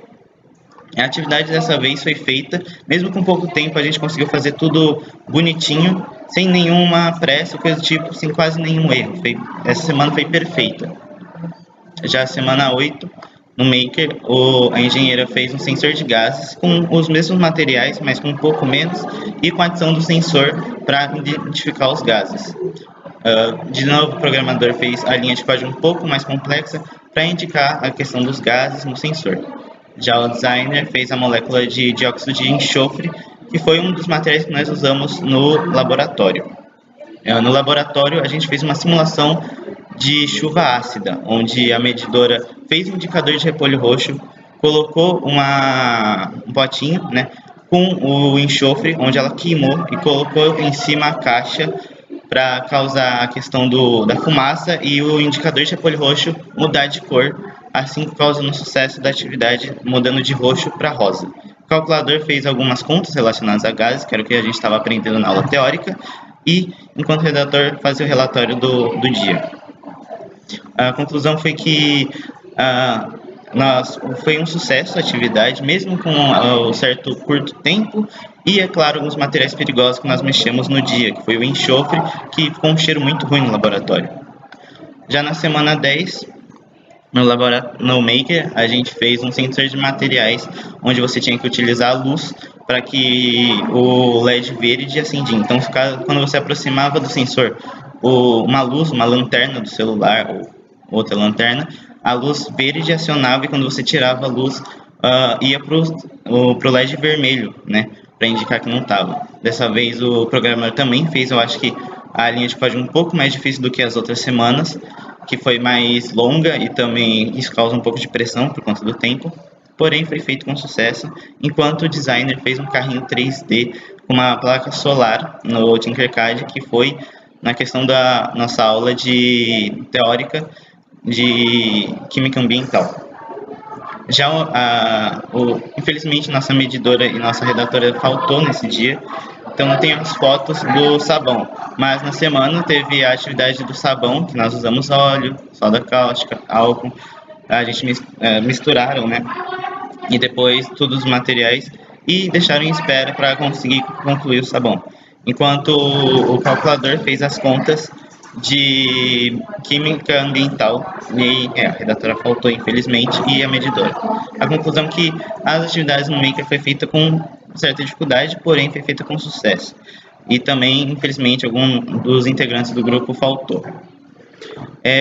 A atividade dessa vez foi feita, mesmo com pouco tempo, a gente conseguiu fazer tudo bonitinho, sem nenhuma pressa, coisa do tipo, sem quase nenhum erro. Essa semana foi perfeita. Já a semana 8, no Maker, a engenheira fez um sensor de gases com os mesmos materiais, mas com um pouco menos, e com a adição do sensor para identificar os gases. De novo, o programador fez a linha de código um pouco mais complexa para indicar a questão dos gases no sensor. Já o designer fez a molécula de dióxido de enxofre, que foi um dos materiais que nós usamos no laboratório. No laboratório, a gente fez uma simulação de chuva ácida, onde a medidora fez um indicador de repolho roxo, colocou um potinho, né, com o enxofre, onde ela queimou, e colocou em cima a caixa para causar a questão da fumaça e o indicador de repolho roxo mudar de cor, assim causando o sucesso da atividade, mudando de roxo para rosa. O calculador fez algumas contas relacionadas a gases, que era o que a gente estava aprendendo na aula teórica, e enquanto o redator fazia o relatório do dia. A conclusão foi que foi um sucesso a atividade, mesmo com um certo curto tempo, e, é claro, os materiais perigosos que nós mexemos no dia, que foi o enxofre, que ficou um cheiro muito ruim no laboratório. Já na semana 10, no Maker, a gente fez um sensor de materiais, onde você tinha que utilizar a luz para que o LED verde acendia. Então, quando você aproximava do sensor uma lanterna do celular ou outra lanterna, a luz verde acionava, e quando você tirava a luz, ia para o LED vermelho, né, para indicar que não estava. Dessa vez o programador também fez, eu acho que a linha de código um pouco mais difícil do que as outras semanas, que foi mais longa, e também isso causa um pouco de pressão por conta do tempo, porém foi feito com sucesso, enquanto o designer fez um carrinho 3D com uma placa solar no Tinkercad, que foi na questão da nossa aula de teórica de química ambiental. Já infelizmente nossa medidora e nossa redatora faltou nesse dia, então não tem as fotos do sabão, mas na semana teve a atividade do sabão, que nós usamos óleo, soda cáustica, álcool, a gente misturaram, né, e depois todos os materiais, e deixaram em espera para conseguir concluir o sabão, enquanto o calculador fez as contas de química ambiental, e a redatora faltou, infelizmente, e a medidora. A conclusão é que as atividades no Maker foi feita com certa dificuldade, porém foi feita com sucesso. E também, infelizmente, algum dos integrantes do grupo faltou.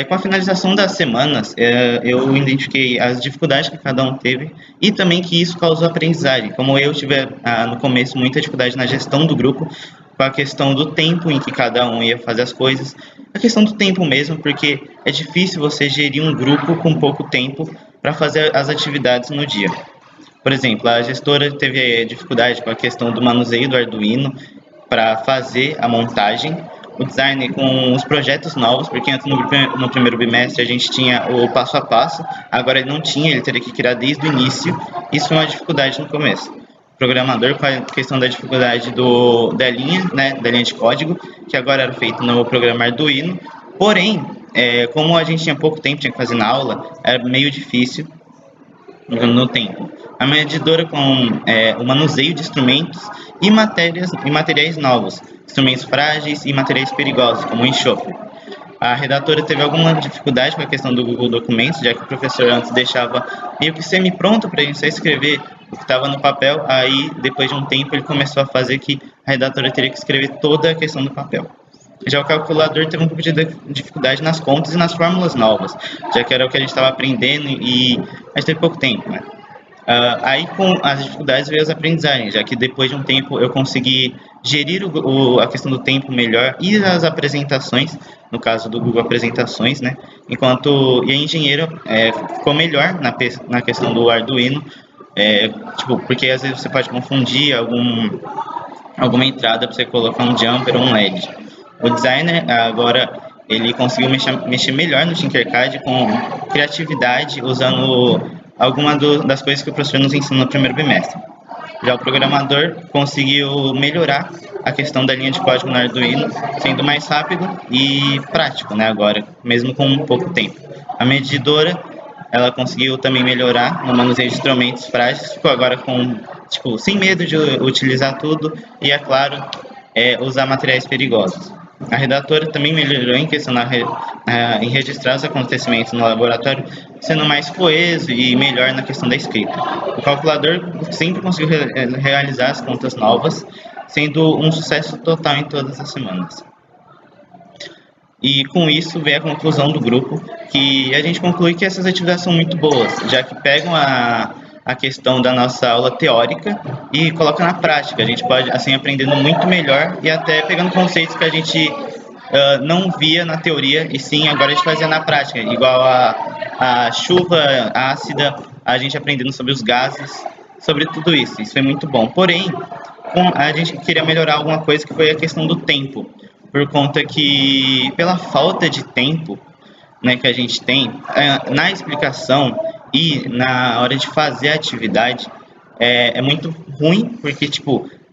Com a finalização das semanas, eu identifiquei as dificuldades que cada um teve, e também que isso causou aprendizagem. Como eu tive no começo muita dificuldade na gestão do grupo, com a questão do tempo em que cada um ia fazer as coisas, a questão do tempo mesmo, porque é difícil você gerir um grupo com pouco tempo para fazer as atividades no dia. Por exemplo, a gestora teve dificuldade com a questão do manuseio do Arduino para fazer a montagem, o designer com os projetos novos, porque antes no primeiro bimestre a gente tinha o passo a passo, agora ele não tinha, ele teria que criar desde o início, isso foi uma dificuldade no começo. programador com a questão da dificuldade da linha, né, da linha de código, que agora era feito no programa Arduino. Porém, como a gente tinha pouco tempo, tinha que fazer na aula, era meio difícil no tempo. A medidora com o manuseio de instrumentos e materiais novos, instrumentos frágeis e materiais perigosos, como o enxofre. A redatora teve alguma dificuldade com a questão do Google Documentos, já que o professor antes deixava meio que semi-pronto para a gente só escrever o que estava no papel, aí depois de um tempo ele começou a fazer que a redatora teria que escrever toda a questão do papel. Já o calculador teve um pouco de dificuldade nas contas e nas fórmulas novas, já que era o que a gente estava aprendendo e a gente teve pouco tempo, né? Aí com as dificuldades veio as aprendizagens, já que depois de um tempo eu consegui gerir a questão do tempo melhor e as apresentações, no caso do Google Apresentações, né? E a engenheira ficou melhor na questão do Arduino, porque às vezes você pode confundir alguma entrada para você colocar um jumper ou um LED. O designer agora ele conseguiu mexer melhor no Tinkercad com criatividade, usando algumas das coisas que o professor nos ensinou no primeiro bimestre. Já o programador conseguiu melhorar a questão da linha de código no Arduino, sendo mais rápido e prático, né, agora, mesmo com pouco tempo. A medidora, ela conseguiu também melhorar no manuseio de instrumentos frágeis, ficou agora sem medo de utilizar tudo e, é claro, usar materiais perigosos. A redatora também melhorou em questão em registrar os acontecimentos no laboratório, sendo mais coeso e melhor na questão da escrita. O calculador sempre conseguiu realizar as contas novas, sendo um sucesso total em todas as semanas. E com isso veio a conclusão do grupo, que a gente conclui que essas atividades são muito boas, já que pegam a questão da nossa aula teórica e coloca na prática. A gente pode, assim, aprendendo muito melhor e até pegando conceitos que a gente não via na teoria, e sim, agora a gente fazia na prática, igual a chuva ácida, a gente aprendendo sobre os gases, sobre tudo isso. Isso foi muito bom. Porém, a gente queria melhorar alguma coisa, que foi a questão do tempo, por conta que, pela falta de tempo, né, que a gente tem na explicação e na hora de fazer a atividade, é muito ruim, porque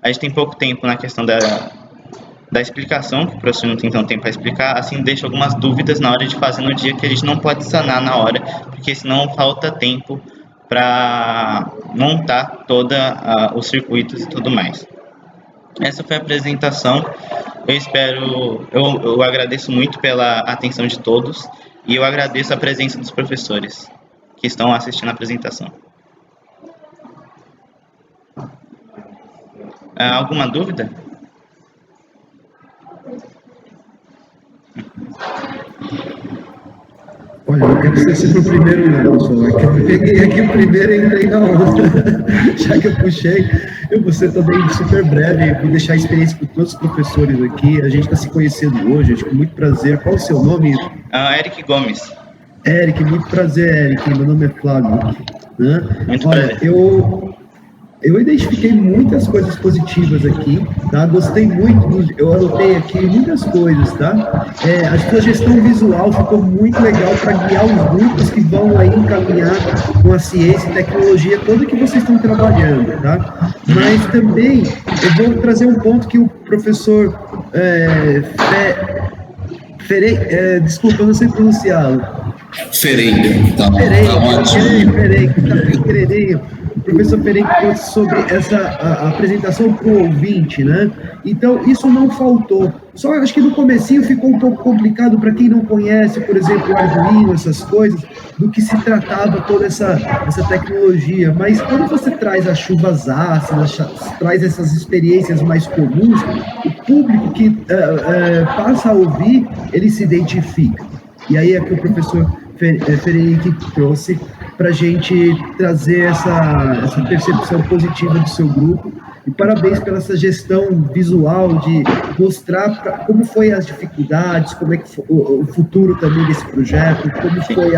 a gente tem pouco tempo na questão da explicação, que o professor não tem tanto tempo para explicar, assim deixa algumas dúvidas na hora de fazer no dia, que a gente não pode sanar na hora, porque senão falta tempo para montar todos os circuitos e tudo mais. Essa foi a apresentação. Eu agradeço muito pela atenção de todos e eu agradeço a presença dos professores que estão assistindo a apresentação. Alguma dúvida? Olha, eu quero ser sempre o primeiro, não, pessoal. É que eu peguei aqui o primeiro e entrei na outra. Já que eu puxei, eu vou ser também super breve, vou deixar a experiência com todos os professores aqui. A gente está se conhecendo hoje, com muito prazer. Qual o seu nome? Eric Gomes. Eric, muito prazer, Eric. Meu nome é Flávio. Muito Olha, prazer. Eu identifiquei muitas coisas positivas aqui, tá? Gostei muito, eu anotei aqui muitas coisas, tá? A sua gestão visual ficou muito legal para guiar os grupos que vão aí encaminhar com a ciência e tecnologia toda que vocês estão trabalhando, tá? Mas também eu vou trazer um ponto que o professor desculpa, eu não sei pronunciá-lo. Ferengue, tá ótimo. O professor Ferengue trouxe sobre essa apresentação para o ouvinte, né? Então, isso não faltou. Só acho que no comecinho ficou um pouco complicado para quem não conhece, por exemplo, o Arduino, essas coisas, do que se tratava toda essa tecnologia. Mas quando você traz as chuvas ácidas, traz essas experiências mais comuns, o público que passa a ouvir, ele se identifica. E aí é que o professor Ferengue trouxe para a gente trazer essa percepção positiva do seu grupo. E parabéns pela essa gestão visual de mostrar como foi as dificuldades, como é que foi o futuro também desse projeto, como foi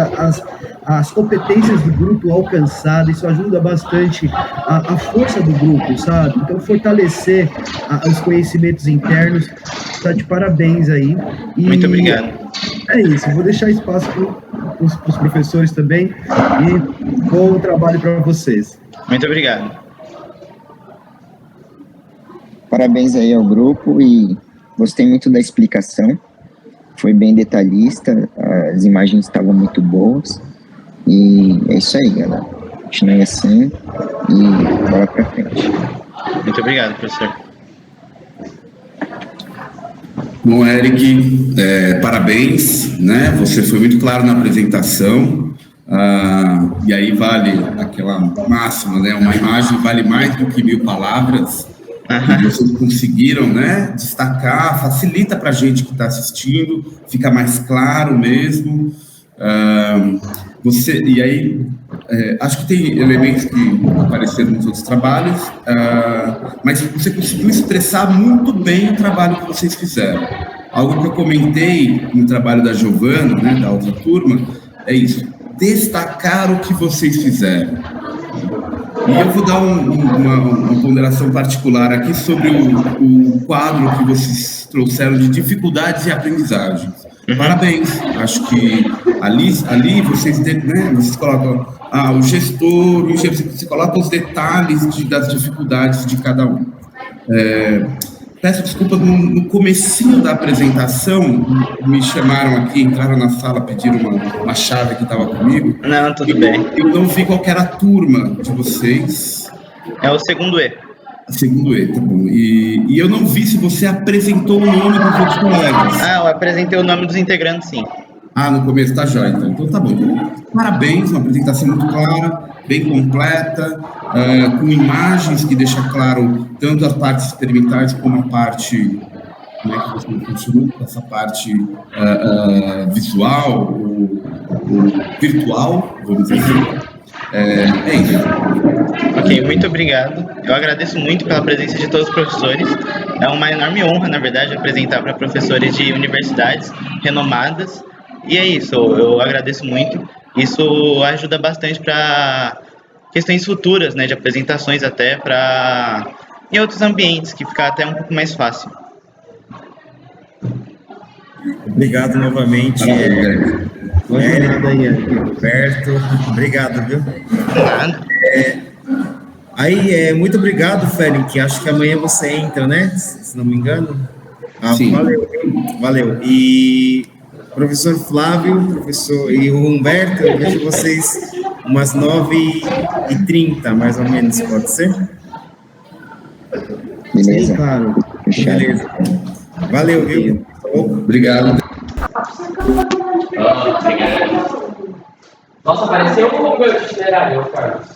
as competências do grupo alcançadas. Isso ajuda bastante a força do grupo, sabe? Então, fortalecer os conhecimentos internos. Está de parabéns aí. Muito obrigado. É isso, vou deixar espaço para os professores também e bom trabalho para vocês. Muito obrigado. parabéns aí ao grupo e gostei muito da explicação. Foi bem detalhista, as imagens estavam muito boas. E é isso aí, galera. Continue assim e bola pra frente. Muito obrigado, professor. Bom, Eric, parabéns, né? Você foi muito claro na apresentação. E aí vale aquela máxima, né? Uma imagem vale mais do que 1000 palavras. E vocês conseguiram, né? Destacar, facilita para a gente que está assistindo, fica mais claro mesmo. E aí, acho que tem elementos que apareceram nos outros trabalhos, mas você conseguiu expressar muito bem o trabalho que vocês fizeram. Algo que eu comentei no trabalho da Giovana, né, da outra turma, é isso, destacar o que vocês fizeram. E eu vou dar uma ponderação particular aqui sobre o quadro que vocês trouxeram de dificuldades e aprendizagens. Parabéns, acho que ali vocês, né, vocês colocam o gestor, você coloca os detalhes das dificuldades de cada um. Peço desculpas, no comecinho da apresentação, me chamaram aqui, entraram na sala, pediram uma chave que estava comigo. Não, tudo bem. Eu não vi qual que era a turma de vocês. É o segundo E. Segundo E, tá bom. E eu não vi se você apresentou o nome dos outros colegas. Eu apresentei o nome dos integrantes, sim. No começo tá jóia, então. Então tá bom. Então, parabéns, uma apresentação muito clara, bem completa, com imagens que deixa claro tanto as partes experimentais como a parte, né, que você mencionou, essa parte visual ou virtual, vamos dizer assim. É isso. Ok, muito obrigado. Eu agradeço muito pela presença de todos os professores. É uma enorme honra, na verdade, apresentar para professores de universidades renomadas. E é isso, eu agradeço muito. Isso ajuda bastante para questões futuras, né, de apresentações até para em outros ambientes, que fica até um pouco mais fácil. Obrigado novamente. Roberto, obrigado, viu? Nada. Muito obrigado, Félix. Acho que amanhã você entra, né? Se não me engano. Sim. Valeu. E professor Flávio, professor e o Humberto, eu vejo vocês umas 9h30, mais ou menos, pode ser? Beleza. Sim, claro. Beleza. Valeu, viu? Obrigado. Obrigado. Nossa, apareceu o meu itinerário, Carlos.